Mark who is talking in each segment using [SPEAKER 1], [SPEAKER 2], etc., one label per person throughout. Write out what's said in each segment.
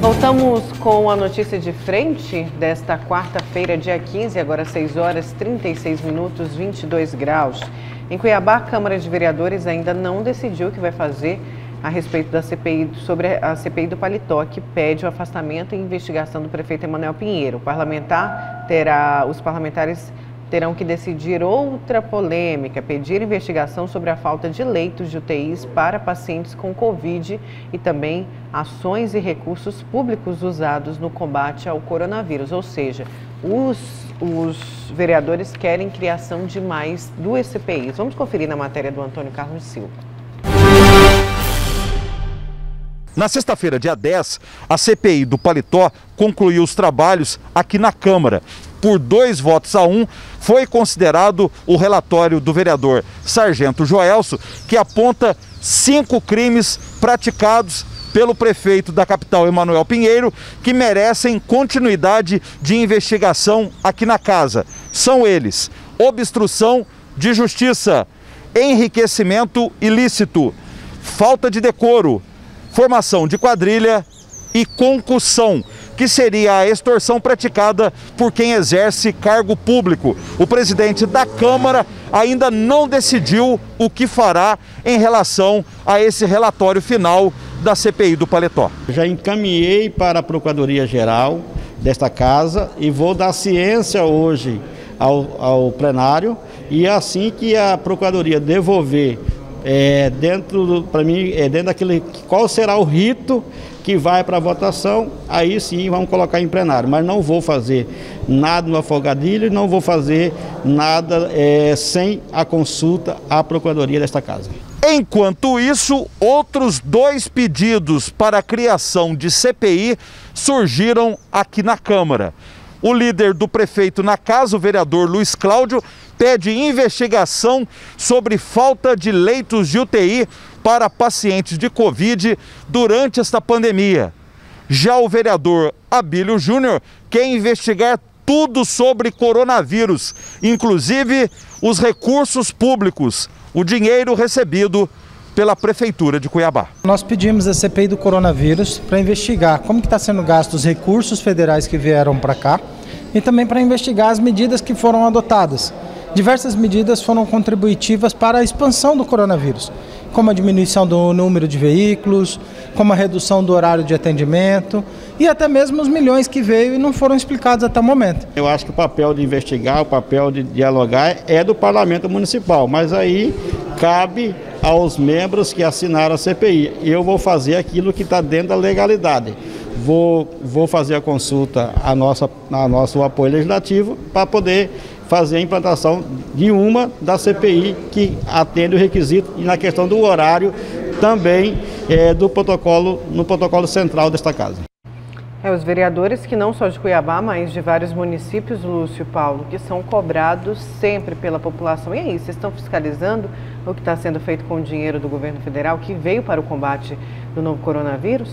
[SPEAKER 1] Voltamos com a notícia de frente desta quarta-feira, dia 15, agora 6 horas 36 minutos, 22 graus. Em Cuiabá, a Câmara de Vereadores ainda não decidiu o que vai fazer a respeito da CPI, sobre a CPI do Paletó, que pede o afastamento e investigação do prefeito Emanuel Pinheiro. Os parlamentares terão que decidir outra polêmica, pedir investigação sobre a falta de leitos de UTIs para pacientes com Covid e também ações e recursos públicos usados no combate ao coronavírus. Ou seja, os vereadores querem criação de mais 2 CPIs. Vamos conferir na matéria do Antônio Carlos Silva.
[SPEAKER 2] Na sexta-feira, dia 10, a CPI do Paletó concluiu os trabalhos aqui na Câmara. Por 2 votos a 1, foi considerado o relatório do vereador Sargento Joelso, que aponta 5 crimes praticados pelo prefeito da capital, Emanuel Pinheiro, que merecem continuidade de investigação aqui na casa. São eles: obstrução de justiça, enriquecimento ilícito, falta de decoro, formação de quadrilha e concussão, que seria a extorsão praticada por quem exerce cargo público. O presidente da Câmara ainda não decidiu o que fará em relação a esse relatório final da CPI do Paletó.
[SPEAKER 3] Já encaminhei para a Procuradoria-Geral desta casa e vou dar ciência hoje ao plenário, e assim que a Procuradoria devolver dentro daquele, qual será o rito que vai para a votação, aí sim vamos colocar em plenário. Mas não vou fazer nada no afogadilho, não vou fazer nada sem a consulta à Procuradoria desta casa.
[SPEAKER 2] Enquanto isso, outros 2 pedidos para a criação de CPI surgiram aqui na Câmara. O líder do prefeito na casa, o vereador Luiz Cláudio, pede investigação sobre falta de leitos de UTI para pacientes de Covid durante esta pandemia. Já o vereador Abílio Júnior quer investigar tudo sobre coronavírus, inclusive os recursos públicos, o dinheiro recebido pela Prefeitura de Cuiabá.
[SPEAKER 4] Nós pedimos a CPI do coronavírus para investigar como que está sendo gasto os recursos federais que vieram para cá e também para investigar as medidas que foram adotadas. Diversas medidas foram contributivas para a expansão do coronavírus, como a diminuição do número de veículos, como a redução do horário de atendimento e até mesmo os milhões que veio e não foram explicados até o momento.
[SPEAKER 3] Eu acho que o papel de investigar, o papel de dialogar é do Parlamento Municipal, mas aí cabe aos membros que assinaram a CPI. Eu vou fazer aquilo que está dentro da legalidade. Vou fazer a consulta a nosso apoio legislativo para poder fazer a implantação de uma da CPI que atende o requisito, e na questão do horário também no protocolo central desta casa.
[SPEAKER 1] Os vereadores que não só de Cuiabá, mas de vários municípios, Lúcio e Paulo, que são cobrados sempre pela população. E aí, vocês estão fiscalizando o que está sendo feito com o dinheiro do governo federal que veio para o combate do novo coronavírus?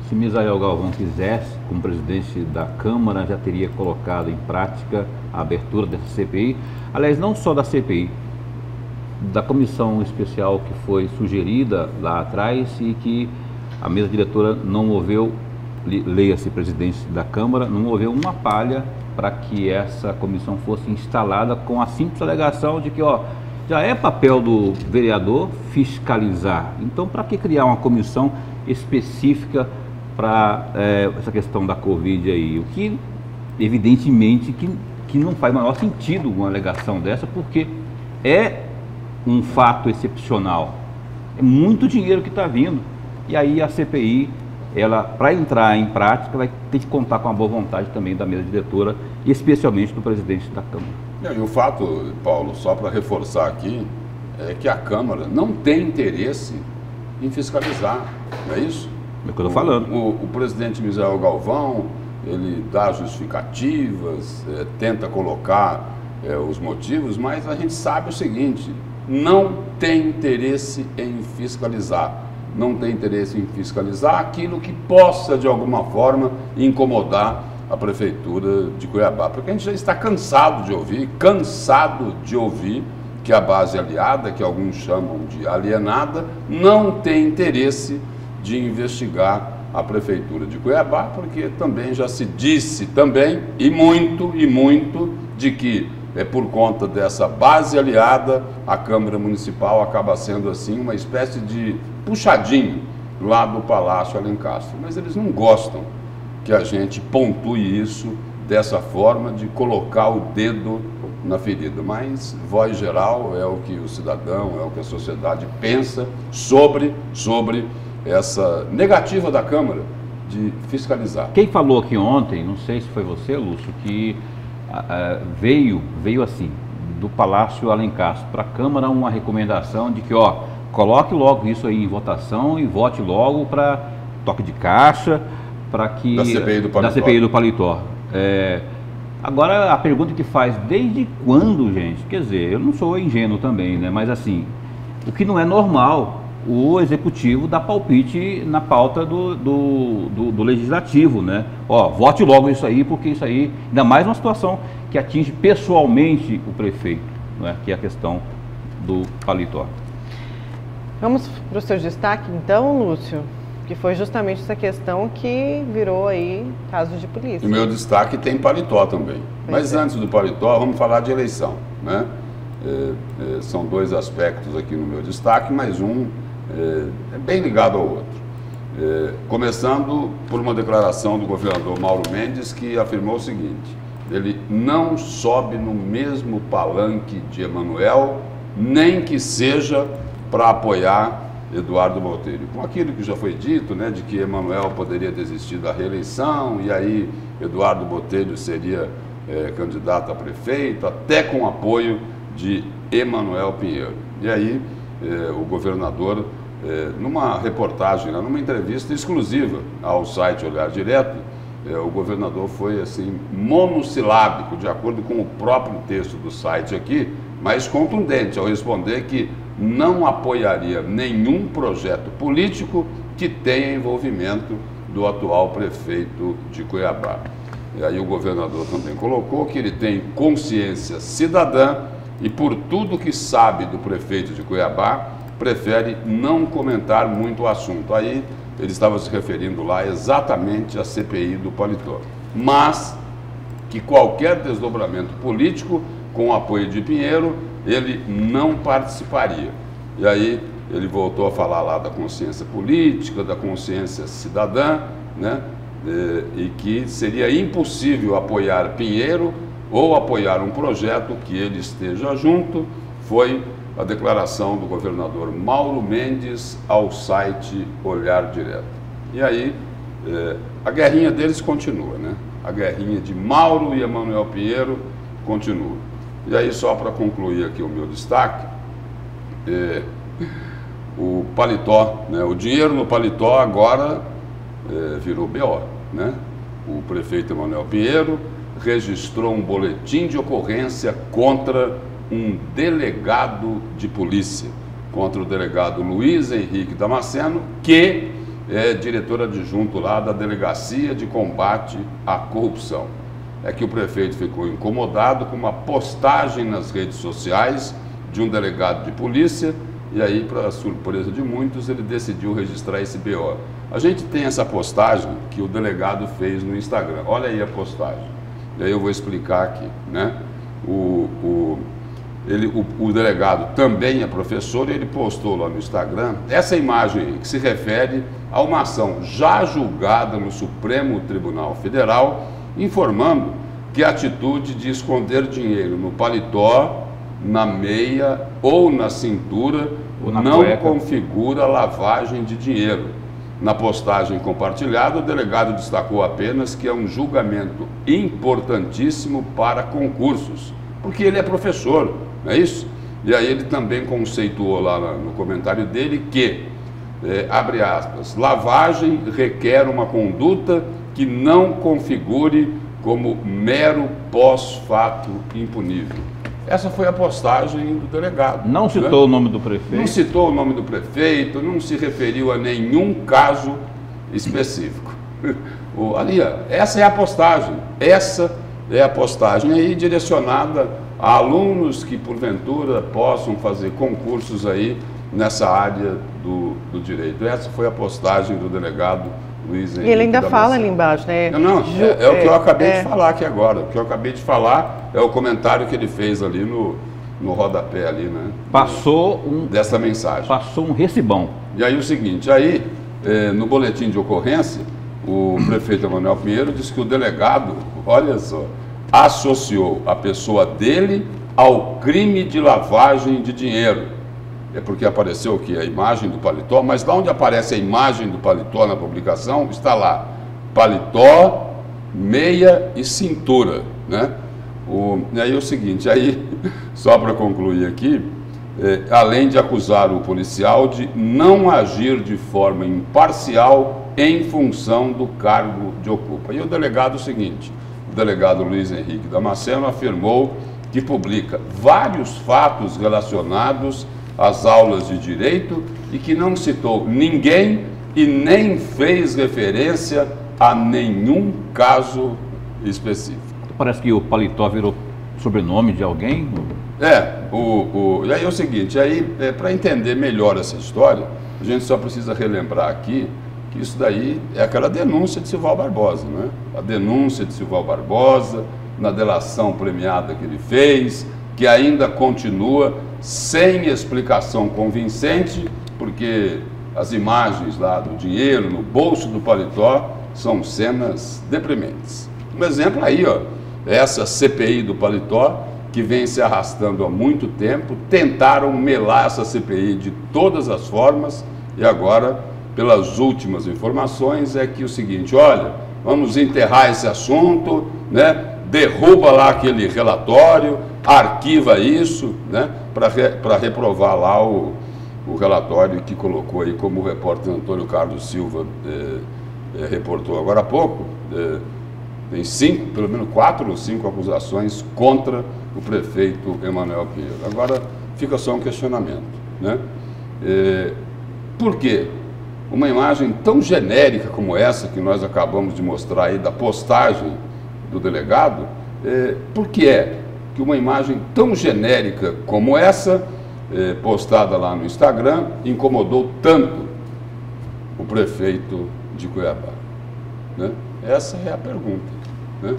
[SPEAKER 5] Se Misael Galvão quisesse, como presidente da Câmara, já teria colocado em prática a abertura dessa CPI. Aliás, não só da CPI, da comissão especial que foi sugerida lá atrás e que a mesa diretora não moveu, leia-se presidente da Câmara, não moveu uma palha para que essa comissão fosse instalada, com a simples alegação de que, já é papel do vereador fiscalizar. Então, para que criar uma comissão específica para essa questão da Covid aí? O que, evidentemente, que não faz o maior sentido uma alegação dessa, porque é um fato excepcional. É muito dinheiro que está vindo. E aí a CPI, ela, para entrar em prática, vai ter que contar com a boa vontade também da mesa diretora, e especialmente do presidente da Câmara.
[SPEAKER 6] E o fato, Paulo, só para reforçar aqui, é que a Câmara não tem interesse em fiscalizar, não é isso?
[SPEAKER 5] É o que eu estou falando.
[SPEAKER 6] O presidente Misael Galvão, ele dá justificativas, tenta colocar os motivos, mas a gente sabe o seguinte: não tem interesse em fiscalizar. Não tem interesse em fiscalizar aquilo que possa, de alguma forma, incomodar a Prefeitura de Cuiabá. Porque a gente já está cansado de ouvir que a base aliada, que alguns chamam de alienada, não tem interesse de investigar a Prefeitura de Cuiabá, porque também já se disse também, e muito, de que por conta dessa base aliada, a Câmara Municipal acaba sendo assim uma espécie de puxadinho lá do Palácio Alencastro. Mas eles não gostam que a gente pontue isso dessa forma, de colocar o dedo na ferida. Mas, voz geral, é o que o cidadão, é o que a sociedade pensa sobre essa negativa da Câmara de fiscalizar.
[SPEAKER 5] Quem falou aqui ontem, não sei se foi você, Lúcio, que veio assim, do Palácio Alencastro para a Câmara uma recomendação de que, coloque logo isso aí em votação e vote logo para toque de caixa, para que...
[SPEAKER 6] Da CPI do Paletó.
[SPEAKER 5] Da CPI do Paletó. Agora, a pergunta que faz, desde quando, gente? Quer dizer, eu não sou ingênuo também, né? Mas assim, o que não é normal, o executivo dá palpite na pauta do legislativo, né? Vote logo isso aí, porque isso aí, ainda mais uma situação que atinge pessoalmente o prefeito, né? Que é a questão do Paletó.
[SPEAKER 1] Vamos para o seu destaque, então, Lúcio, que foi justamente essa questão que virou aí caso de polícia.
[SPEAKER 6] O meu destaque tem Paletó também. Mas antes do Paletó, vamos falar de eleição, né? São dois aspectos aqui no meu destaque, mas um é bem ligado ao outro. Começando por uma declaração do governador Mauro Mendes, que afirmou o seguinte: ele não sobe no mesmo palanque de Emanuel, nem que seja para apoiar Eduardo Botelho. Com aquilo que já foi dito, né, de que Emanuel poderia desistir da reeleição e aí Eduardo Botelho seria candidato a prefeito, até com apoio de Emanuel Pinheiro. E aí o governador, numa reportagem, numa entrevista exclusiva ao site Olhar Direto, o governador foi assim monossilábico, de acordo com o próprio texto do site aqui, mas contundente ao responder que não apoiaria nenhum projeto político que tenha envolvimento do atual prefeito de Cuiabá. E aí o governador também colocou que ele tem consciência cidadã e, por tudo que sabe do prefeito de Cuiabá, prefere não comentar muito o assunto. Aí ele estava se referindo lá exatamente à CPI do Paletó. Mas que qualquer desdobramento político com o apoio de Pinheiro, ele não participaria. E aí ele voltou a falar lá da consciência política, da consciência cidadã, né? E que seria impossível apoiar Pinheiro ou apoiar um projeto que ele esteja junto. Foi a declaração do governador Mauro Mendes ao site Olhar Direto. E aí a guerrinha deles continua, né? A guerrinha de Mauro e Emanuel Pinheiro continua. E aí, só para concluir aqui o meu destaque, o Paletó, né, o dinheiro no Paletó agora virou BO, né? O prefeito Emanuel Pinheiro registrou um boletim de ocorrência contra um delegado de polícia, contra o delegado Luiz Henrique Damasceno, que é diretor adjunto lá da Delegacia de Combate à Corrupção. É que o prefeito ficou incomodado com uma postagem nas redes sociais de um delegado de polícia e aí, para surpresa de muitos, ele decidiu registrar esse BO. A gente tem essa postagem que o delegado fez no Instagram. Olha aí a postagem. E aí eu vou explicar aqui, né? O delegado também é professor e ele postou lá no Instagram essa imagem aí, que se refere a uma ação já julgada no Supremo Tribunal Federal, informando que a atitude de esconder dinheiro no paletó, na meia ou na cintura não configura lavagem de dinheiro. Na postagem compartilhada, o delegado destacou apenas que é um julgamento importantíssimo para concursos, porque ele é professor, não é isso? E aí ele também conceituou lá no comentário dele que, abre aspas, lavagem requer uma conduta que não configure como mero pós-fato impunível. Essa foi a postagem do delegado.
[SPEAKER 5] Não citou o nome do prefeito?
[SPEAKER 6] Não citou o nome do prefeito, não se referiu a nenhum caso específico. Ali, essa é a postagem. Essa é a postagem aí direcionada a alunos que, porventura, possam fazer concursos aí nessa área do direito. Essa foi a postagem do delegado Luiz Henrique.
[SPEAKER 1] E ele ainda fala ali embaixo, né?
[SPEAKER 6] Não, é o que eu acabei de falar aqui agora. O que eu acabei de falar é o comentário que ele fez ali no rodapé ali, né? Dessa mensagem.
[SPEAKER 5] Passou um recibão.
[SPEAKER 6] E aí o seguinte, aí no boletim de ocorrência, o prefeito Emanuel Pinheiro disse que o delegado, olha só, associou a pessoa dele ao crime de lavagem de dinheiro. É porque apareceu aqui a imagem do paletó, mas lá onde aparece a imagem do paletó na publicação, está lá, paletó, meia e cintura, né? E aí é o seguinte, aí, só para concluir aqui, além de acusar o policial de não agir de forma imparcial em função do cargo de ocupa. E o delegado, o seguinte, o delegado Luiz Henrique Damasceno afirmou que publica vários fatos relacionados às aulas de direito e que não citou ninguém e nem fez referência a nenhum caso específico.
[SPEAKER 5] Parece que o paletó virou sobrenome de alguém?
[SPEAKER 6] E aí é o seguinte, para entender melhor essa história, a gente só precisa relembrar aqui que isso daí é aquela denúncia de Silval Barbosa, né? A denúncia de Silval Barbosa, na delação premiada que ele fez, que ainda continua sem explicação convincente, porque as imagens lá do dinheiro no bolso do paletó são cenas deprimentes. Um exemplo aí, ó, essa CPI do paletó, que vem se arrastando há muito tempo, tentaram melar essa CPI de todas as formas e agora, pelas últimas informações, é que o seguinte, olha, vamos enterrar esse assunto, né? Derruba lá aquele relatório, arquiva isso, né? Para reprovar lá o relatório que colocou aí, como o repórter Antônio Carlos Silva reportou agora há pouco, tem pelo menos 4 ou 5 acusações contra o prefeito Emanuel Pinheiro. Agora fica só um questionamento, né? Por quê? Uma imagem tão genérica como essa que nós acabamos de mostrar aí da postagem do delegado, por que é que uma imagem tão genérica como essa, postada lá no Instagram, incomodou tanto o prefeito de Cuiabá, né? Essa é a pergunta, né?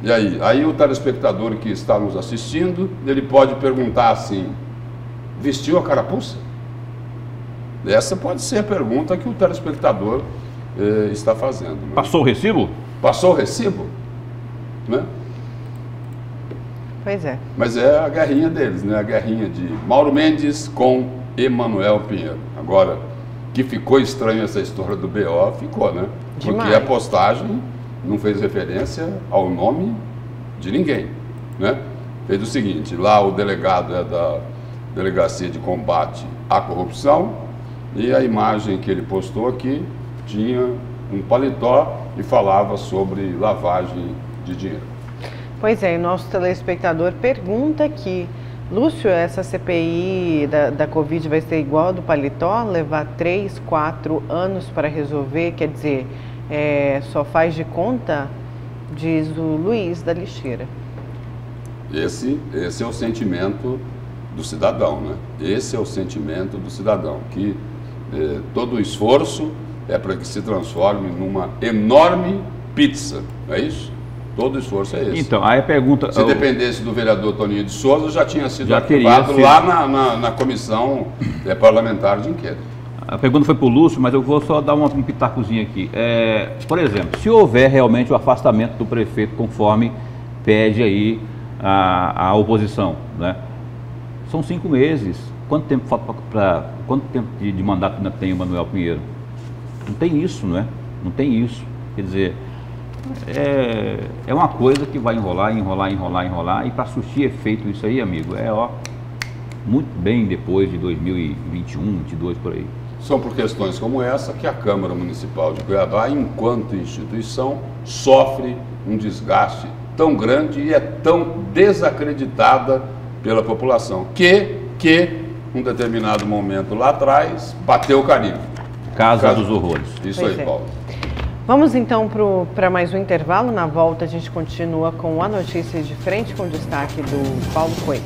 [SPEAKER 6] E aí o telespectador que está nos assistindo, ele pode perguntar assim, vestiu a carapuça? Essa pode ser a pergunta que o telespectador está fazendo, né?
[SPEAKER 5] Passou o recibo?
[SPEAKER 6] Passou o recibo? Né?
[SPEAKER 1] Pois é.
[SPEAKER 6] Mas é a guerrinha deles, né? A guerrinha de Mauro Mendes com Emanuel Pinheiro. Agora, que ficou estranho essa história do BO, ficou, né? Porque
[SPEAKER 1] Demais.
[SPEAKER 6] a postagem não fez referência ao nome de ninguém, né? Fez o seguinte, lá o delegado é da Delegacia de Combate à Corrupção e a imagem que ele postou aqui tinha um paletó e falava sobre lavagem de dinheiro.
[SPEAKER 1] Pois é, e o nosso telespectador pergunta aqui, Lúcio, essa CPI da Covid vai ser igual a do paletó? Levar 3, 4 anos para resolver? Quer dizer, só faz de conta? Diz o Luiz da Lixeira.
[SPEAKER 6] Esse é o sentimento do cidadão, né? Esse é o sentimento do cidadão, que todo o esforço é para que se transforme numa enorme pizza, não é isso? Todo o esforço é esse.
[SPEAKER 5] Então, aí a pergunta...
[SPEAKER 6] Se dependesse do vereador Toninho de Souza, já tinha sido arquivado lá na comissão parlamentar de inquérito.
[SPEAKER 5] A pergunta foi para o Lúcio, mas eu vou só dar um pitacozinho aqui. Por exemplo, se houver realmente o afastamento do prefeito conforme pede aí a oposição, né? São 5 meses. Quanto tempo falta quanto tempo de mandato ainda tem o Emanuel Pinheiro? Não tem isso, não é? Não tem isso. Quer dizer, é uma coisa que vai enrolar, e para surtir efeito isso aí, amigo, muito bem depois de 2021, 2022, por aí.
[SPEAKER 6] São por questões como essa que a Câmara Municipal de Cuiabá, enquanto instituição, sofre um desgaste tão grande e é tão desacreditada pela população, que um determinado momento lá atrás, bateu o carimbo.
[SPEAKER 5] Casa dos horrores.
[SPEAKER 6] Isso
[SPEAKER 1] Pois
[SPEAKER 6] aí, Paulo.
[SPEAKER 1] Vamos então para mais um intervalo. Na volta a gente continua com a notícia de frente com destaque do Paulo Coelho.